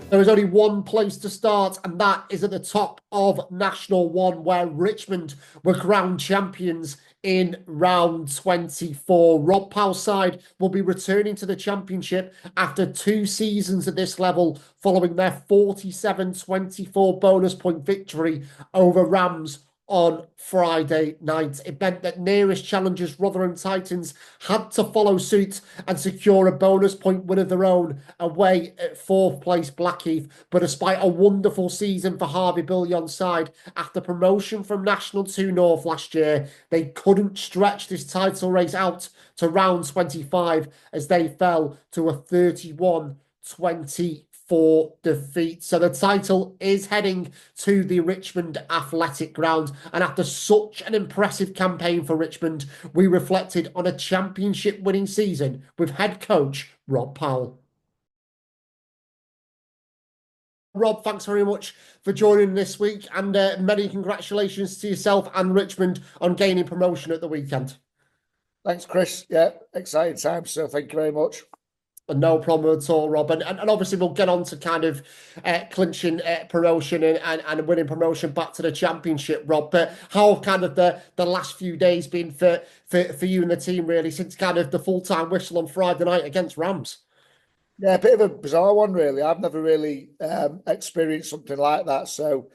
There is only one place to start, and that is at the top of National 1, where Richmond were crowned champions in round 24. Rob Powell's side will be returning to the championship after 2 seasons at this level, following their 47-24 bonus point victory over Rams on Friday night. It meant that nearest challengers Rotherham Titans had to follow suit and secure a bonus point win of their own away at fourth place Blackheath. But despite a wonderful season for Harvey Bullion's side, after promotion from National 2 North last year, they couldn't stretch this title race out to round 25 as they fell to a 31-24 defeat. So the title is heading to the Richmond Athletic Ground. And after such an impressive campaign for Richmond, we reflected on a championship winning season with head coach Rob Powell. Rob, thanks very much for joining this week, and many congratulations to yourself and Richmond on gaining promotion at the weekend. Thanks, Chris. Yeah, exciting times. So thank you very much. No problem at all, Rob. And obviously we'll get on to kind of clinching promotion and winning promotion back to the championship, Rob. But how have kind of the last few days been for you and the team, really, since kind of the full-time whistle on Friday night against Rams? Yeah, a bit of a bizarre one, really. I've never really experienced something like that. So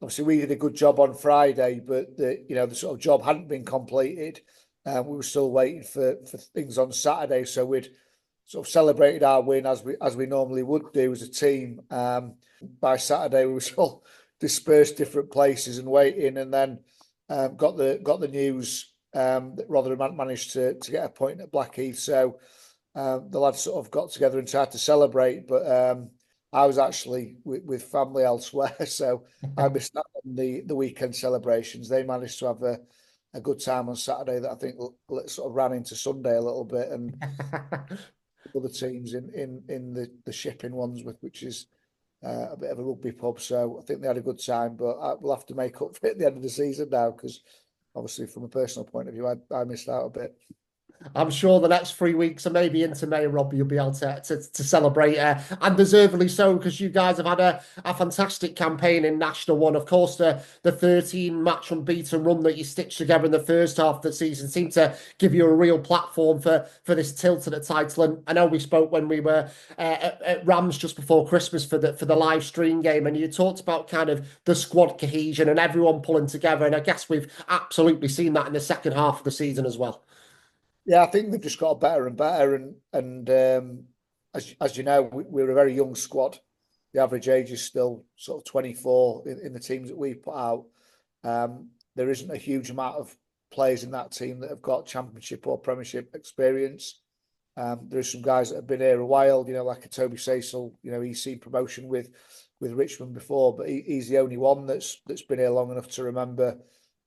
obviously we did a good job on Friday, but the sort of job hadn't been completed. We were still waiting for things on Saturday. So we'd sort of celebrated our win as we normally would do as a team. By Saturday, we were all dispersed different places and waiting, and then got the news that Rotherham managed to get a point at Blackheath. So the lads sort of got together and tried to celebrate, but I was actually with family elsewhere, so I missed out on the weekend celebrations. They managed to have a good time on Saturday that I think sort of ran into Sunday a little bit, and other teams in the shipping ones, which is a bit of a rugby pub. So I think they had a good time, but we'll have to make up for it at the end of the season now, because obviously from a personal point of view, I missed out a bit. I'm sure the next 3 weeks, or maybe into May, Rob, you'll be able to celebrate, and deservedly so, because you guys have had a fantastic campaign in National 1. Of course, the 13-match unbeaten run that you stitched together in the first half of the season seemed to give you a real platform for this tilt at the title. And I know we spoke when we were at Rams just before Christmas for the live stream game, and you talked about kind of the squad cohesion and everyone pulling together. And I guess we've absolutely seen that in the second half of the season as well. Yeah, I think they've just got better and better, and as you know, we're a very young squad. The average age is still sort of 24 in the teams that we put out. There isn't a huge amount of players in that team that have got championship or premiership experience. There's some guys that have been here a while, like a Toby Cecil. He's seen promotion with Richmond before, but he's the only one that's been here long enough to remember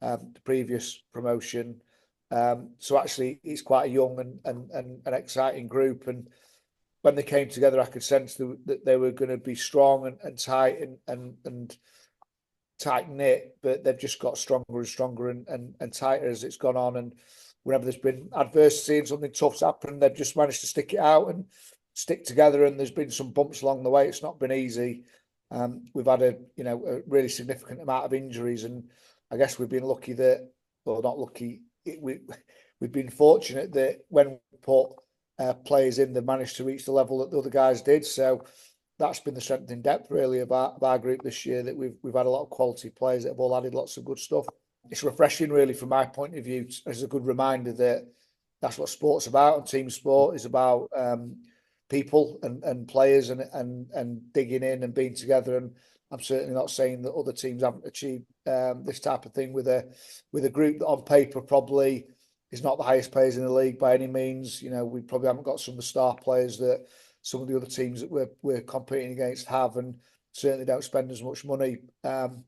the previous promotion. So actually, it's quite a young and an exciting group. And when they came together, I could sense that they were going to be strong and tight and tight knit. But they've just got stronger and stronger and tighter as it's gone on. And whenever there's been adversity and something tough's happened, they've just managed to stick it out and stick together. And there's been some bumps along the way. It's not been easy. We've had a really significant amount of injuries, and I guess we've been lucky that, or not lucky. We've been fortunate that when we put players in, they managed to reach the level that the other guys did. So that's been the strength in depth, really, of our group this year, that we've had a lot of quality players that have all added lots of good stuff. It's refreshing, really, from my point of view, as a good reminder that that's what sport's about, and team sport is about people and players and digging in and being together. And I'm certainly not saying that other teams haven't achieved this type of thing with a group that on paper probably is not the highest players in the league by any means. We probably haven't got some of the star players that some of the other teams that we're competing against have, and certainly don't spend as much money. And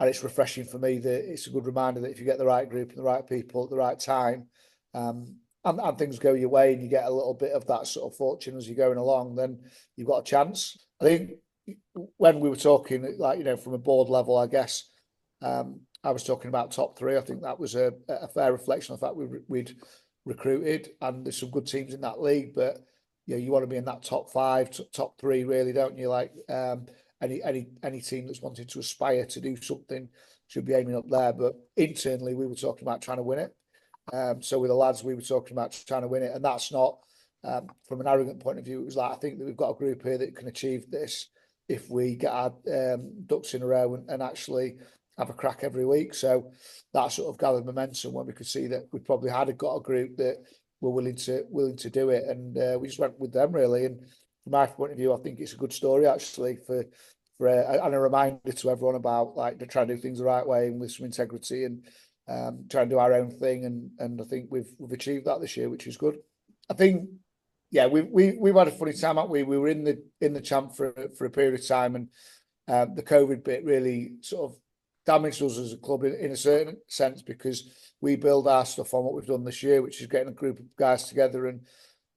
it's refreshing for me that it's a good reminder that if you get the right group and the right people at the right time, and things go your way and you get a little bit of that sort of fortune as you're going along, then you've got a chance. I think when we were talking, from a board level, I guess I was talking about top three. I think that was a fair reflection of the fact we'd recruited, and there's some good teams in that league. But you want to be in that top 5, top 3, really, don't you? Like any team that's wanting to aspire to do something should be aiming up there. But internally, we were talking about trying to win it. So with the lads, we were talking about trying to win it, and that's not from an arrogant point of view. It was like, I think that we've got a group here that can achieve this if we get our ducks in a row and actually have a crack every week. So that sort of gathered momentum when we could see that we probably had got a group that were willing to do it, and we just went with them, really. And from my point of view, I think it's a good story actually and a reminder to everyone about like to try and do things the right way and with some integrity, and try and do our own thing. And I think we've achieved that this year, which is good. I think, yeah, we've had a funny time, haven't we? We were in the champ for a period of time, and the COVID bit really sort of damaged us as a club in a certain sense, because we build our stuff on what we've done this year, which is getting a group of guys together, and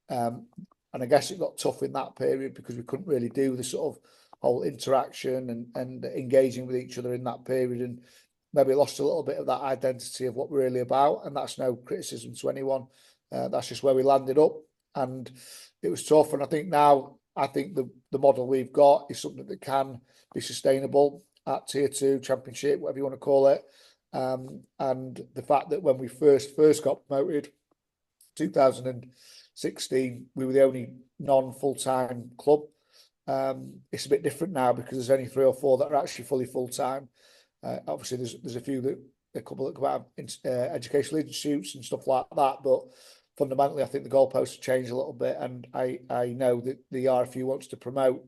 I guess it got tough in that period because we couldn't really do the sort of whole interaction and engaging with each other in that period, and maybe lost a little bit of that identity of what we're really about. And that's no criticism to anyone. That's just where we landed up, and it was tough. And I think the model we've got is something that can be sustainable at Tier 2 Championship, whatever you want to call it. And the fact that when we first got promoted, 2016, we were the only non-full-time club. It's a bit different now because there's only 3 or 4 that are actually fully full-time. Obviously, there's a couple that come out of educational institutes and stuff like that, but fundamentally, I think the goalposts have changed a little bit, and I know that the RFU wants to promote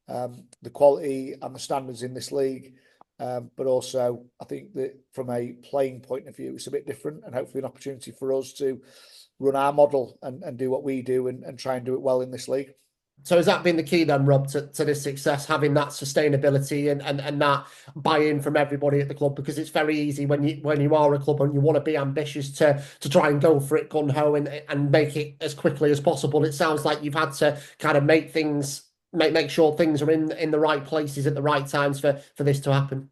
the quality and the standards in this league, but also I think that from a playing point of view, it's a bit different, and hopefully an opportunity for us to run our model and do what we do and try and do it well in this league. So has that been the key then, Rob, to this success, having that sustainability and that buy-in from everybody at the club? Because it's very easy when you are a club and you want to be ambitious to try and go for it gun ho and make it as quickly as possible. It sounds like you've had to kind of make sure things are in the right places at the right times for this to happen.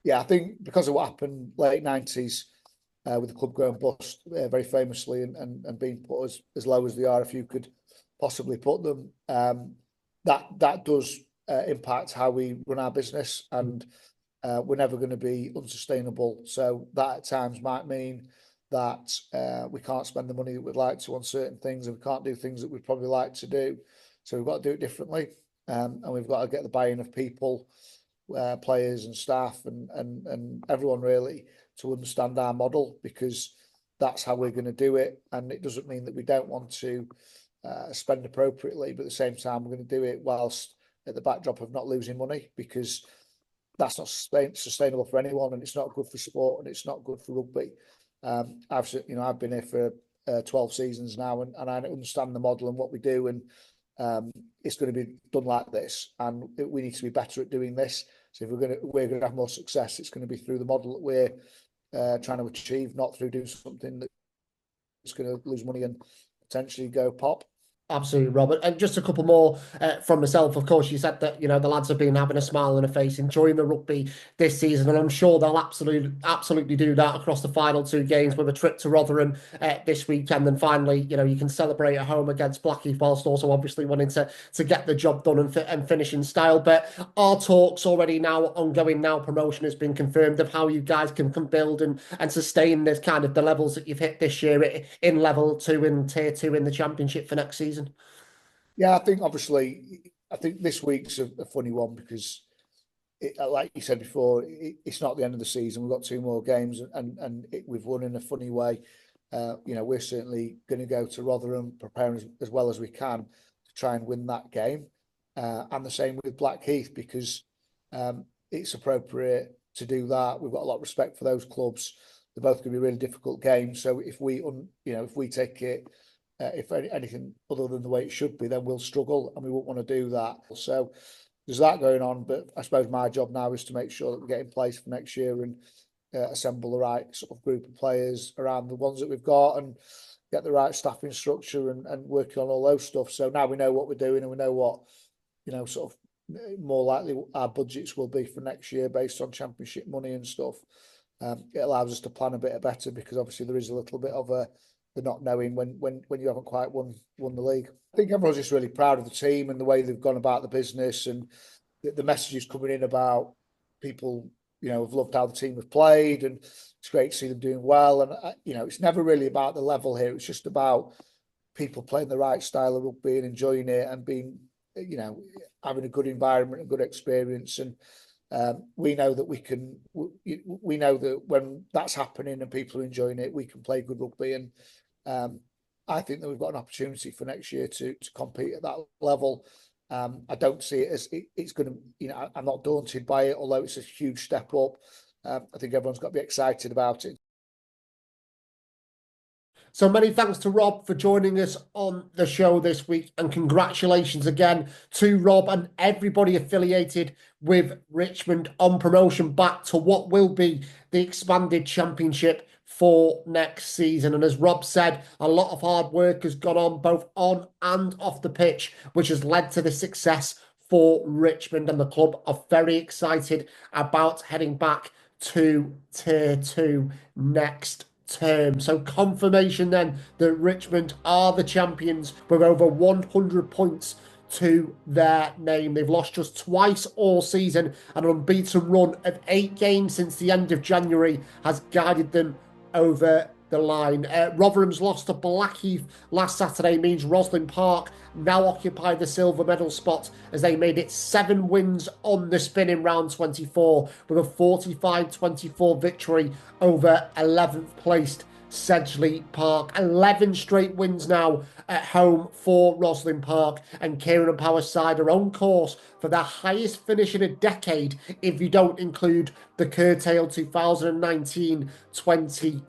Yeah, I think because of what happened late 90s with the club going bust very famously and being put as low as the RFU could possibly put them, that does impact how we run our business, and we're never going to be unsustainable. So that at times might mean that we can't spend the money that we'd like to on certain things, and we can't do things that we'd probably like to do. So we've got to do it differently, and we've got to get the buy-in of people, players and staff and everyone really to understand our model, because that's how we're going to do it. And it doesn't mean that we don't want to spend appropriately, but at the same time we're going to do it whilst at the backdrop of not losing money, because that's not sustainable for anyone, and it's not good for sport, and it's not good for rugby. I've been here for 12 seasons now, and I understand the model and what we do, and it's going to be done like this, and we need to be better at doing this. So if we're going to have more success, it's going to be through the model that we're trying to achieve, not through doing something that's going to lose money and potentially go pop. Absolutely, Robert. And just a couple more from myself. Of course, you said that the lads have been having a smile on their face, enjoying the rugby this season, and I'm sure they'll absolutely do that across the final 2 games with a trip to Rotherham this weekend. And finally, you can celebrate at home against Blackheath, whilst also obviously wanting to get the job done and finish in style. But our talks already now ongoing. Now promotion has been confirmed of how you guys can build and sustain this kind of the levels that you've hit this year in level 2 and Tier 2 in the Championship for next season. Yeah, I think this week's a funny one because, like you said before, it's not the end of the season. We've got 2 more games, and we've won in a funny way. We're certainly going to go to Rotherham, preparing as well as we can to try and win that game. And the same with Blackheath, because it's appropriate to do that. We've got a lot of respect for those clubs. They're both going to be really difficult games. So if we take it, if anything other than the way it should be, then we'll struggle, and we won't want to do that. So there's that going on. But I suppose my job now is to make sure that we get in place for next year and assemble the right sort of group of players around the ones that we've got, and get the right staffing structure and working on all those stuff. So now we know what we're doing, and we know what sort of more likely our budgets will be for next year based on Championship money and stuff. It allows us to plan a bit better, because obviously there is a little bit of a the not knowing when you haven't quite won the league. I think everyone's just really proud of the team and the way they've gone about the business, and the messages coming in about people, have loved how the team have played, and it's great to see them doing well. And it's never really about the level here. It's just about people playing the right style of rugby and enjoying it and being, having a good environment, a good experience. And we know that we know that when that's happening and people are enjoying it, we can play good rugby. And I think that we've got an opportunity for next year to compete at that level. I don't see it as it's going to, I'm not daunted by it, although it's a huge step up. I think everyone's got to be excited about it. So many thanks to Rob for joining us on the show this week, and congratulations again to Rob and everybody affiliated with Richmond on promotion back to what will be the expanded championship for next season. And as Rob said, a lot of hard work has gone on both on and off the pitch, which has led to the success for Richmond, and the club are very excited about heading back to Tier 2 next term. So confirmation then that Richmond are the champions with over 100 points to their name. They've lost just twice all season, and an unbeaten run of 8 games since the end of January has guided them over the line. Rotherham's loss to Blackheath last Saturday means Roslin Park now occupy the silver medal spot, as they made it 7 wins on the spin in round 24 with a 45-24 victory over 11th placed Sedgley Park. 11 straight wins now at home for Roslin Park, and Kieran and Power's side are on course for their highest finish in a decade if you don't include the curtailed 2019-20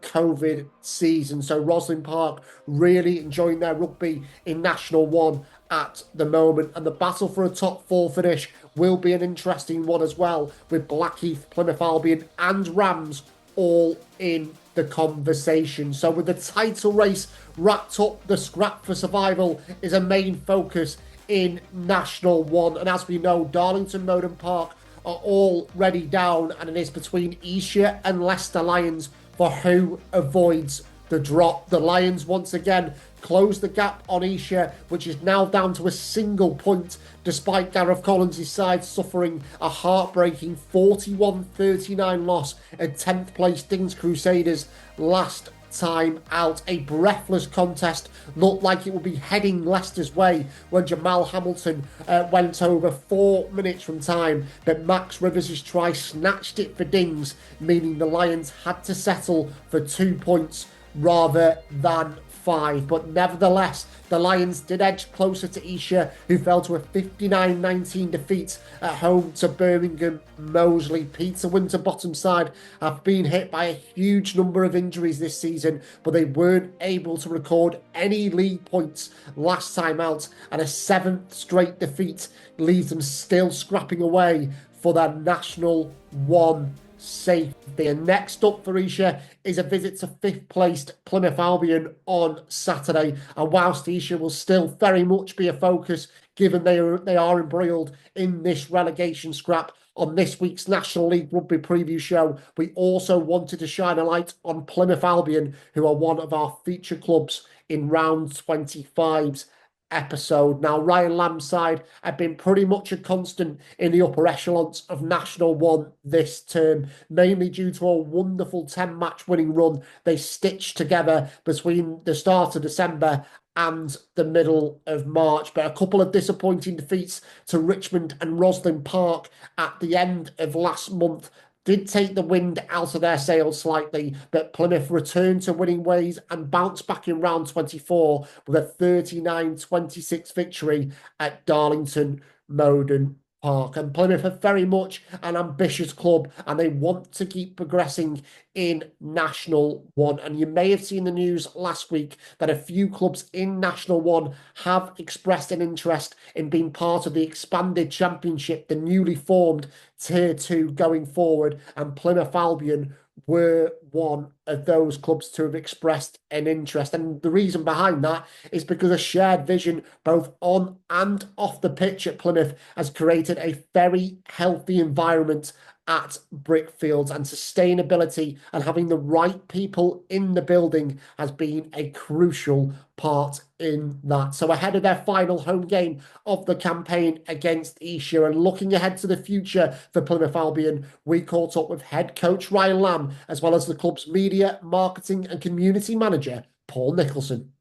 COVID season. So Roslin Park really enjoying their rugby in National 1 at the moment, and the battle for a top 4 finish will be an interesting one as well, with Blackheath, Plymouth Albion and Rams all in the conversation. So with the title race wrapped up, the scrap for survival is a main focus in National 1. And as we know, Darlington, Moden Park are already down, and it is between Esher and Leicester Lions for who avoids the drop. The Lions once again closed the gap on Esher, which is now down to a single point, despite Gareth Collins' side suffering a heartbreaking 41-39 loss at 10th place Dings Crusaders last time out. A breathless contest looked like it would be heading Leicester's way when Jamal Hamilton went over 4 minutes from time, but Max Rivers' try snatched it for Dings, meaning the Lions had to settle for 2 points rather than 5. But nevertheless, the Lions did edge closer to Esher, who fell to a 59-19 defeat at home to Birmingham Moseley. Peter Winterbottom's side have been hit by a huge number of injuries this season, but they weren't able to record any league points last time out, and a 7th straight defeat leaves them still scrapping away for their National 1 safety. And next up for Esher is a visit to 5th placed Plymouth Albion on Saturday. And whilst Esher will still very much be a focus, given they are embroiled in this relegation scrap, on this week's National League Rugby preview show, we also wanted to shine a light on Plymouth Albion, who are one of our feature clubs in round 25's episode. Now, Ryan Lamb's side have been pretty much a constant in the upper echelons of National 1 this term, mainly due to a wonderful 10-match winning run they stitched together between the start of December and the middle of March. But a couple of disappointing defeats to Richmond and Roslin Park at the end of last month did take the wind out of their sails slightly, but Plymouth returned to winning ways and bounced back in round 24 with a 39-26 victory at Darlington Moden Park. And Plymouth are very much an ambitious club, and they want to keep progressing in National 1. And you may have seen the news last week that a few clubs in National 1 have expressed an interest in being part of the expanded championship, the newly formed Tier 2 going forward, and Plymouth Albion were one of those clubs to have expressed an interest. And the reason behind that is because a shared vision both on and off the pitch at Plymouth has created a very healthy environment at Brickfields, and sustainability and having the right people in the building has been a crucial part in that. So ahead of their final home game of the campaign against Esher and looking ahead to the future for Plymouth Albion, we caught up with head coach Ryan Lamb, as well as the club's media, marketing and community manager, Paul Nicholson.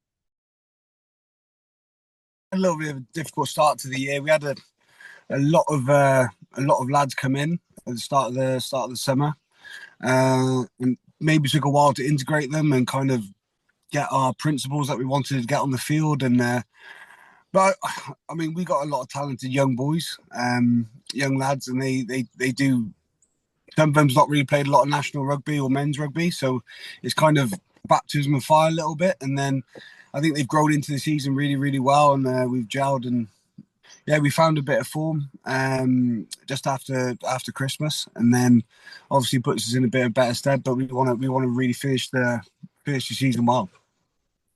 A little bit of a difficult start to the year. We had a lot of lads come in at the start of the summer, and maybe took a while to integrate them and kind of get our principles that we wanted to get on the field. And but I mean, we got a lot of talented young boys, young lads, and they do. Some of them's not really played a lot of national rugby or men's rugby, so it's kind of baptism of fire a little bit. And then I think they've grown into the season really, really well, and we've gelled, and yeah, we found a bit of form just after Christmas, and then obviously puts us in a bit of better stead. But we want to really finish the season well.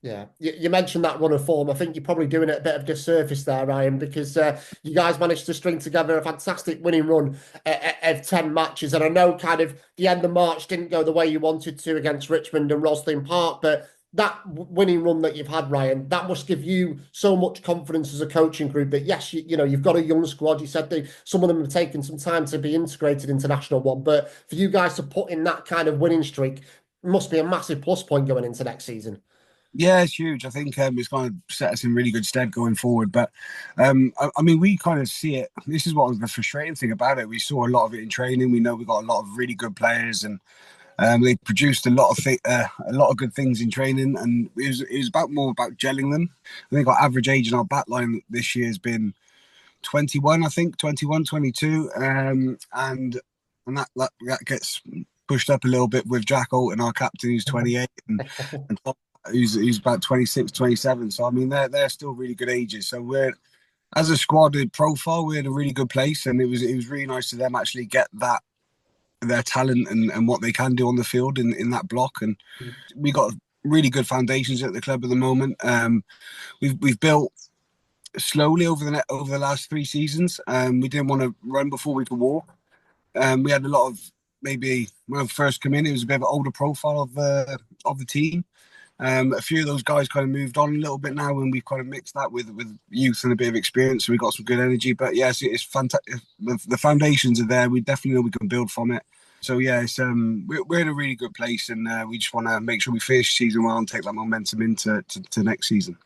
Yeah, you mentioned that run of form. I think you're probably doing it a bit of disservice there, Ryan, because you guys managed to string together a fantastic winning run of 10 matches. And I know kind of the end of March didn't go the way you wanted to against Richmond and Roslyn Park, but that winning run that you've had, Ryan, that must give you so much confidence as a coaching group that, yes, you know, you've got a young squad. You said some of them have taken some time to be integrated into National One, but for you guys to put in that kind of winning streak must be a massive plus point going into next season. Yeah, it's huge. I think it's going to set us in really good stead going forward. But I mean, we kind of see it. This is what was the frustrating thing about it. We saw a lot of it in training. We know we got a lot of really good players, and they produced a lot of good things in training. And it was more about gelling them. I think our average age in our backline this year has been 21. I think 21, 22, and that gets pushed up a little bit with Jack Alton, our captain, who's 28, and Tom, who's about 26, 27. So I mean, they're still really good ages. So we're, as a squad profile, we're in a really good place, and it was really nice to them actually get that, their talent and what they can do on the field in that block. And we got really good foundations at the club at the moment. We've built slowly over the last 3 seasons. We didn't want to run before we could walk. We had a lot of, maybe when I first came in, it was a bit of an older profile of the team. A few of those guys kind of moved on a little bit now, and we've kind of mixed that with youth and a bit of experience, so we got some good energy. But yes, it's fantastic. The foundations are there. We definitely know we can build from it. So yeah, it's we're in a really good place, and we just want to make sure we finish the season well and take that momentum into next season.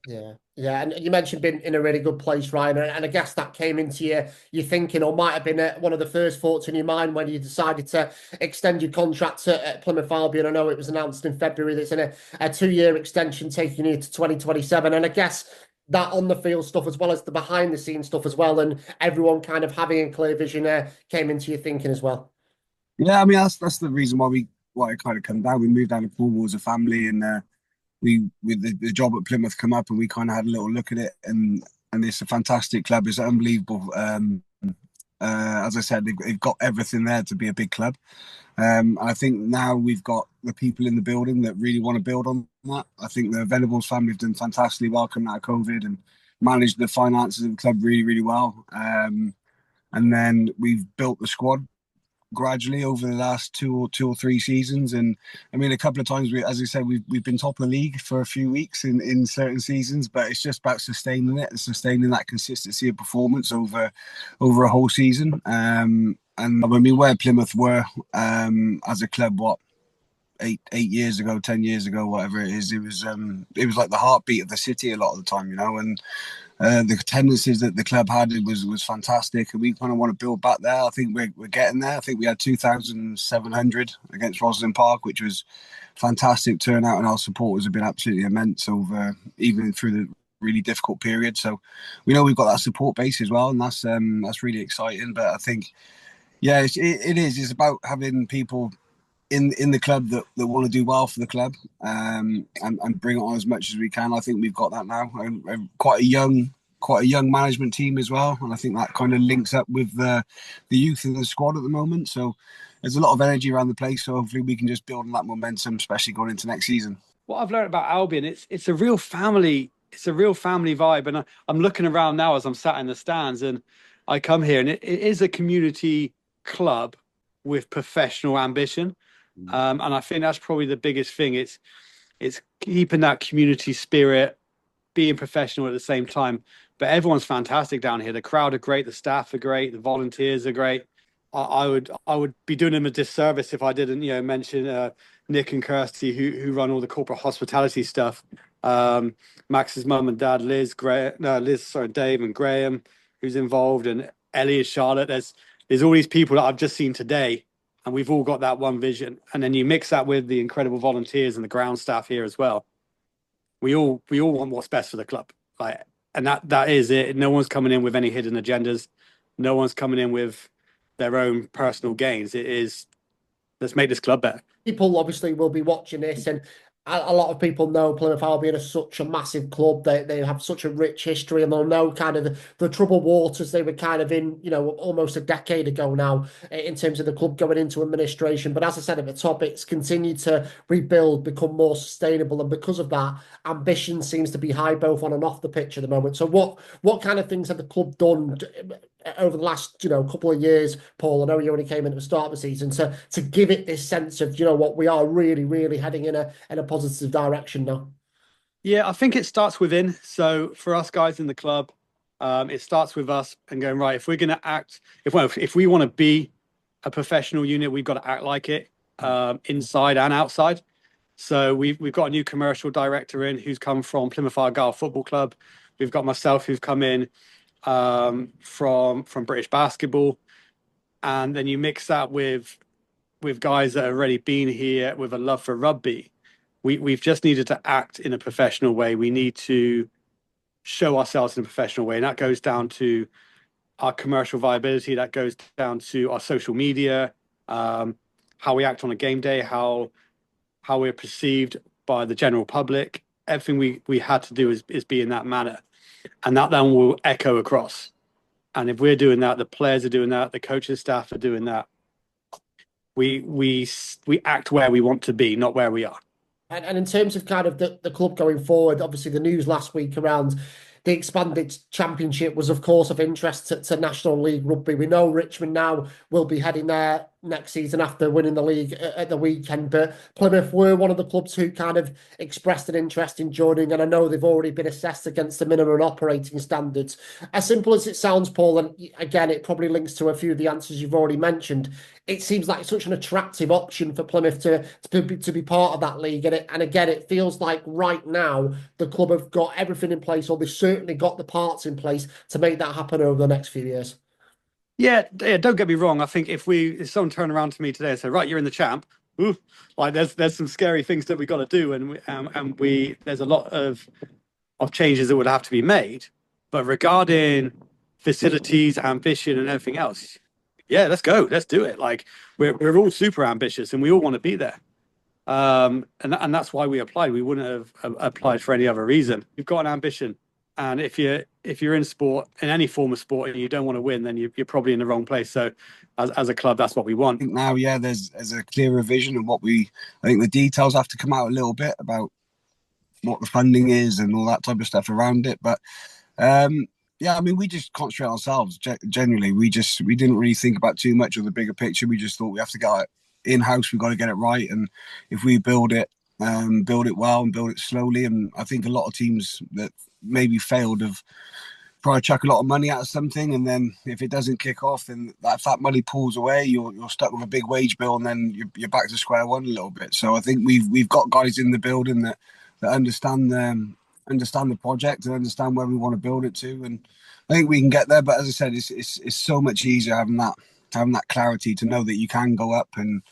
Yeah, and you mentioned being in a really good place, Ryan, and I guess that came into your thinking, or might have been one of the first thoughts in your mind when you decided to extend your contract at Plymouth Albion. I know it was announced in February that's in a 2-year extension taking you to 2027, and I guess that on the field stuff as well as the behind the scenes stuff as well, and everyone kind of having a clear vision came into your thinking as well. Yeah, I mean that's the reason why it kind of come down. We moved down to Cornwall as a family, and with the job at Plymouth come up, and we kind of had a little look at it, and it's a fantastic club. It's unbelievable. As I said, they've got everything there to be a big club. I think now we've got the people in the building that really want to build on that. I think the Venables family have done fantastically well coming out of COVID and managed the finances of the club really, really well. And then we've built the squad gradually over the last two or three seasons. And I mean, a couple of times, as I said, we've been top of the league for a few weeks in certain seasons, but it's just about sustaining it and sustaining that consistency of performance over a whole season. And I mean, where Plymouth were as a club, what, 8 years ago, 10 years ago, whatever it is, it was like the heartbeat of the city a lot of the time, you know. And the tendencies that the club had was fantastic, and we kind of want to build back there. I think we're getting there. I think we had 2,700 against Roslyn Park, which was fantastic turnout, and our supporters have been absolutely immense over even through the really difficult period. So we know we've got that support base as well, and that's really exciting. But I think, yeah, it is. It's about having people in the club that want to do well for the club, and bring it on as much as we can. I think we've got that now. Quite a young management team as well, and I think that kind of links up with the youth in the squad at the moment. So there's a lot of energy around the place. So hopefully we can just build on that momentum, especially going into next season. What I've learned about Albion, it's a real family. It's a real family vibe, and I'm looking around now as I'm sat in the stands, and I come here, and it is a community club, with professional ambition. And I think that's probably the biggest thing. It's keeping that community spirit, being professional at the same time. But everyone's fantastic down here. The crowd are great, the staff are great, the volunteers are great. I would be doing them a disservice if I didn't, mention Nick and Kirsty who run all the corporate hospitality stuff. Max's mum and dad, Dave and Graham, who's involved, and Ellie and Charlotte. There's all these people that I've just seen today, and we've all got that one vision. And then you mix that with the incredible volunteers and the ground staff here as well. We all want what's best for the club, and that is it. No one's coming in with any hidden agendas. No one's coming in with their own personal gains. It is, let's make this club better. People obviously will be watching this, and a lot of people know Plymouth Albion is such a massive club. They have such a rich history, and they'll know kind of the troubled waters they were kind of in, almost a decade ago now, in terms of the club going into administration. But as I said at the top, it's continued to rebuild, become more sustainable, and because of that, ambition seems to be high both on and off the pitch at the moment. So what kind of things have the club done over the last couple of years, Paul? I know you only came in at the start of the season, to give it this sense of what we are really, really heading in a positive direction now. Yeah, I think it starts within. So for us guys in the club, it starts with us and going, right, if we're going to act, if we want to be a professional unit, we've got to act like it, inside and outside. So we've got a new commercial director in who's come from Plymouth Argyle Football Club. We've got myself who's come in from British basketball, and then you mix that with guys that have already been here with a love for rugby. We've just needed to act in a professional way. We need to show ourselves in a professional way, and that goes down to our commercial viability. That goes down to our social media, how we act on a game day, how we're perceived by the general public. Everything we had to do is be in that manner, and that then will echo across. And if we're doing that, the players are doing that, the coaching staff are doing that. We act where we want to be, not where we are. And in terms of kind of the club going forward, obviously the news last week around the expanded championship was, of course, of interest to National League Rugby. We know Richmond now will be heading there next season after winning the league at the weekend, but Plymouth were one of the clubs who kind of expressed an interest in joining, and I know they've already been assessed against the minimum operating standards. As simple as it sounds, Paul, and again, it probably links to a few of the answers you've already mentioned, it seems like such an attractive option for Plymouth to be part of that league. And again, it feels like right now the club have got everything in place, or they've certainly got the parts in place to make that happen over the next few years. Yeah, don't get me wrong. I think if someone turned around to me today and said, right, you're in the champ, there's some scary things that we got to do, and there's a lot of changes that would have to be made. But regarding facilities, ambition, and everything else, yeah, let's go, let's do it. Like we're all super ambitious, and we all want to be there. And that's why we applied. We wouldn't have applied for any other reason. We've got an ambition. And if you're in sport, in any form of sport, and you don't want to win, then you're probably in the wrong place. So as a club, that's what we want. I think now, yeah, there's a clearer vision of I think the details have to come out a little bit about what the funding is and all that type of stuff around it. But yeah, I mean, we just concentrate on ourselves. Generally, we didn't really think about too much of the bigger picture. We just thought we have to get it in-house. We've got to get it right. And if we build it well and build it slowly. And I think a lot of teams that maybe failed have probably chuck a lot of money out of something, and then if it doesn't kick off, then if that money pulls away, you're stuck with a big wage bill, and then you're back to square one a little bit. So I think we've got guys in the building that understand the project and understand where we want to build it to, and I think we can get there. But as I said, it's so much easier having that clarity to know that you can go up and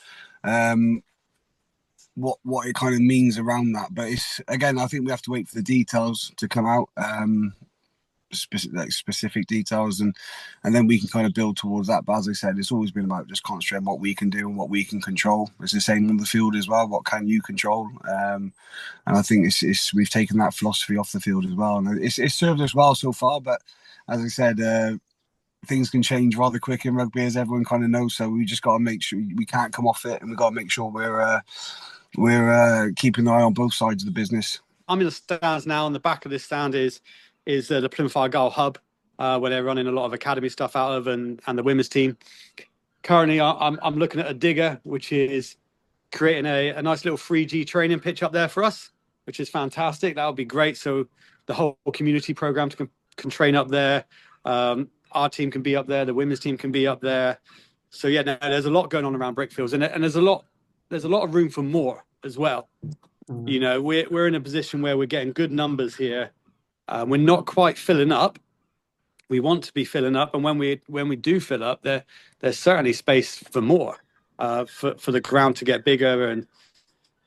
what it kind of means around that. But it's, again, I think we have to wait for the details to come out, specific details, and then we can kind of build towards that. But as I said, it's always been about just concentrating on what we can do and what we can control. It's the same on the field as well. What can you control? And I think we've taken that philosophy off the field as well, and it's served us well so far. But as I said, things can change rather quick in rugby, as everyone kind of knows. So we just got to make sure we can't come off it, and we've got to make sure we're keeping an eye on both sides of the business. I'm in the stands now. On the back of this stand is the Plymouth Argyle hub, where they're running a lot of academy stuff out of, and the women's team. currently I'm looking at a digger, which is creating a nice little 3G training pitch up there for us, which is fantastic. That would be great. So the whole community program can train up there. Our team can be up there. The women's team can be up there. So yeah, no, there's a lot going on around Brickfields, and there's a lot of room for more as well. You know, we're in a position where we're getting good numbers here. We're not quite filling up. We want to be filling up, and when we do fill up, there's certainly space for more, for the ground to get bigger. And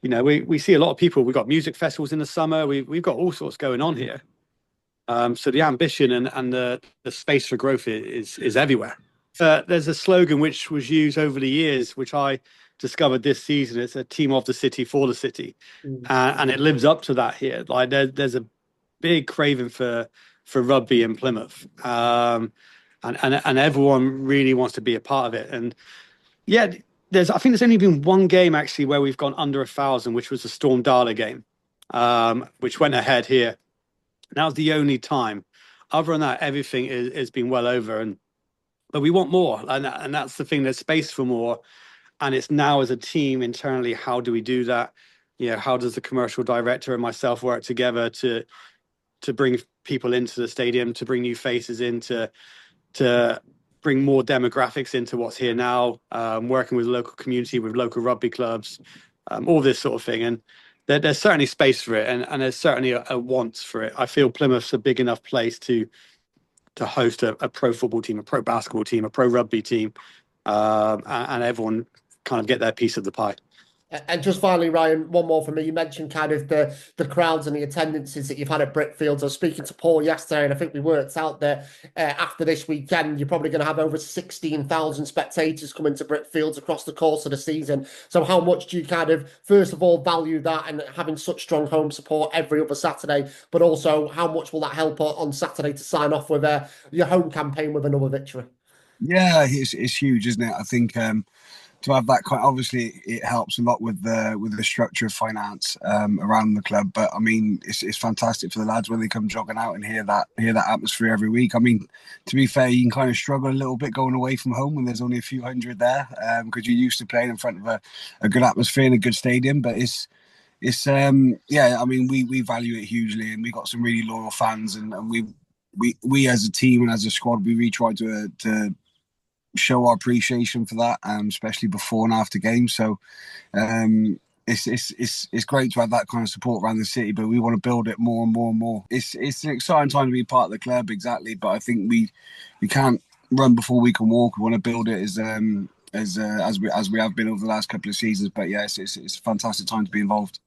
you know, we see a lot of people. We've got music festivals in the summer. We've got all sorts going on here. So the ambition and the space for growth is everywhere. There's a slogan which was used over the years, which I discovered this season. It's a team of the city for the city, and it lives up to that here. Like there's a big craving for rugby in Plymouth, and everyone really wants to be a part of it. And yeah, I think there's only been one game actually where we've gone under 1,000, which was the Storm Darla game, which went ahead here. That was the only time. Other than that, everything has been well over, but we want more, and that's the thing. There's space for more, and it's now as a team internally. How do we do that? You know, how does the commercial director and myself work together to bring people into the stadium, to bring new faces in, to bring more demographics into what's here now, working with the local community, with local rugby clubs, all this sort of thing. And there's certainly space for it, and there's certainly a want for it. I feel Plymouth's a big enough place to host a pro football team, a pro basketball team, a pro rugby team, and everyone kind of get their piece of the pie. And just finally, Ryan, one more for me. You mentioned kind of the crowds and the attendances that you've had at Brickfields. I was speaking to Paul yesterday, and I think we worked out that after this weekend, you're probably going to have over 16,000 spectators coming to Brickfields across the course of the season. So how much do you kind of, first of all, value that and having such strong home support every other Saturday, but also how much will that help on Saturday to sign off with your home campaign with another victory? Yeah, it's huge, isn't it? I think to have that obviously it helps a lot with the structure of finance around the club. But I mean, it's fantastic for the lads when they come jogging out and hear that atmosphere every week. I mean, to be fair, you can kind of struggle a little bit going away from home when there's only a few hundred there, because you're used to playing in front of a good atmosphere in a good stadium. But it's yeah, I mean, we value it hugely, and we got some really loyal fans, and we as a team and as a squad, we really try to show our appreciation for that, especially before and after games. So it's great to have that kind of support around the city, but we want to build it more and more and more. It's an exciting time to be part of the club, exactly. But I think we can't run before we can walk. We want to build it as we have been over the last couple of seasons. But yeah, it's a fantastic time to be involved.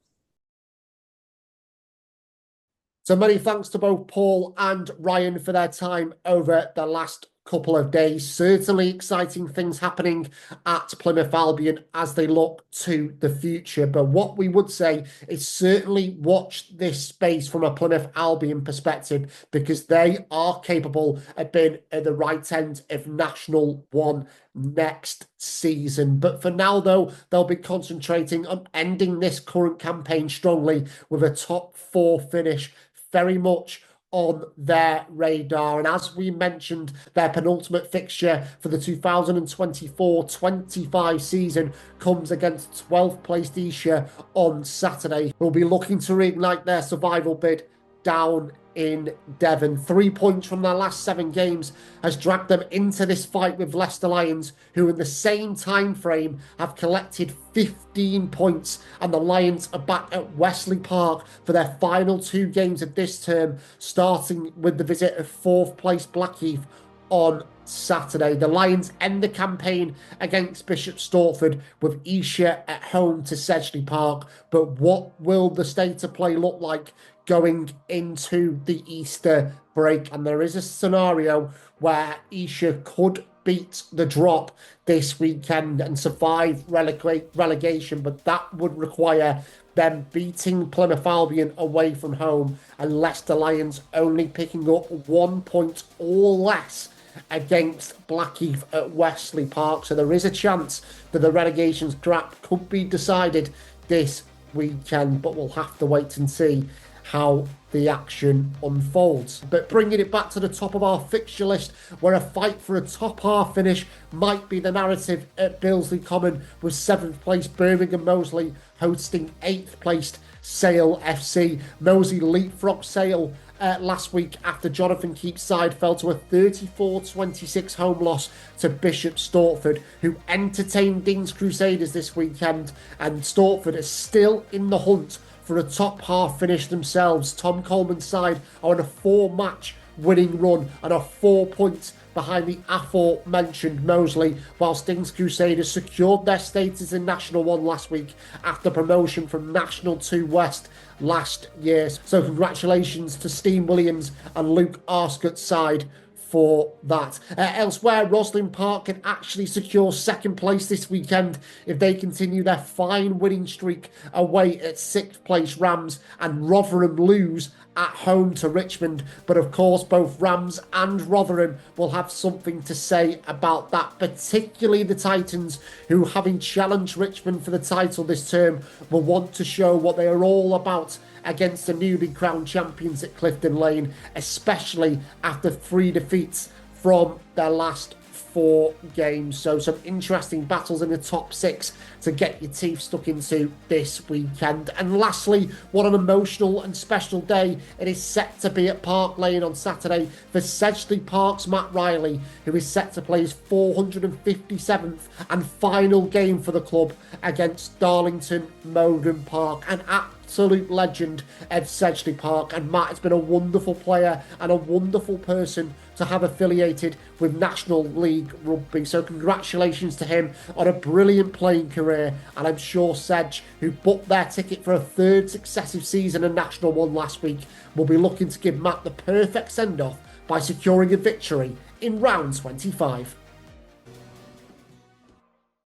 So many thanks to both Paul and Ryan for their time over the last couple of days. Certainly exciting things happening at Plymouth Albion as they look to the future. But what we would say is certainly watch this space from a Plymouth Albion perspective, because they are capable of being at the right end of National 1 next season. But for now, though, they'll be concentrating on ending this current campaign strongly with a top 4 finish very much on their radar. And as we mentioned, their penultimate fixture for the 2024-25 season comes against 12th placed Esher on Saturday. We'll be looking to reignite their survival bid down in Devon. 3 points from their last 7 games has dragged them into this fight with Leicester Lions, who in the same time frame have collected 15 points, and the Lions are back at Wesley Park for their final 2 games of this term, starting with the visit of 4th place Blackheath on Saturday. The Lions end the campaign against Bishop Stortford with Esher at home to Sedgley Park. But what will the state of play look like going into the Easter break? And there is a scenario where Esher could beat the Drop this weekend and survive relegation, but that would require them beating Plymouth Albion away from home and Leicester Lions only picking up 1 point or less against Blackheath at Wesley Park. So there is a chance that the relegation scrap could be decided this weekend, but we'll have to wait and see. how the action unfolds. But bringing it back to the top of our fixture list, where a fight for a top half finish might be the narrative at Bilsley Common, with 7th place Birmingham Moseley hosting 8th placed Sale FC. Moseley leapfrogged Sale last week after Jonathan Keep's side fell to a 34-26 home loss to Bishop Stortford, who entertained Dean's Crusaders this weekend, and Stortford is still in the hunt for a top half finish themselves. Tom Coleman's side are on a 4-match winning run and are 4 points behind the aforementioned Moseley, whilst Dean's Crusaders secured their status in National 1 last week after promotion from National 2 West last year. So congratulations to Steen Williams and Luke Arscott's side for that. Elsewhere, Roslyn Park can actually secure 2nd place this weekend if they continue their fine winning streak away at 6th place Rams, and Rotherham lose at home to Richmond. But of course, both Rams and Rotherham will have something to say about that, particularly the Titans, who, having challenged Richmond for the title this term, will want to show what they are all about against the newly crowned champions at Clifton Lane, especially after 3 defeats from their last 4 games. So some interesting battles in the top 6 to get your teeth stuck into this weekend. And lastly, what an emotional and special day it is set to be at Park Lane on Saturday for Sedgley Park's Matt Riley, who is set to play his 457th and final game for the club against Darlington Moden Park. An absolute legend at Sedgley Park, and Matt has been a wonderful player and a wonderful person to have affiliated with National League Rugby. So congratulations to him on a brilliant playing career, and I'm sure Sedge, who booked their ticket for a 3rd successive season in National 1 last week, will be looking to give Matt the perfect send-off by securing a victory in round 25.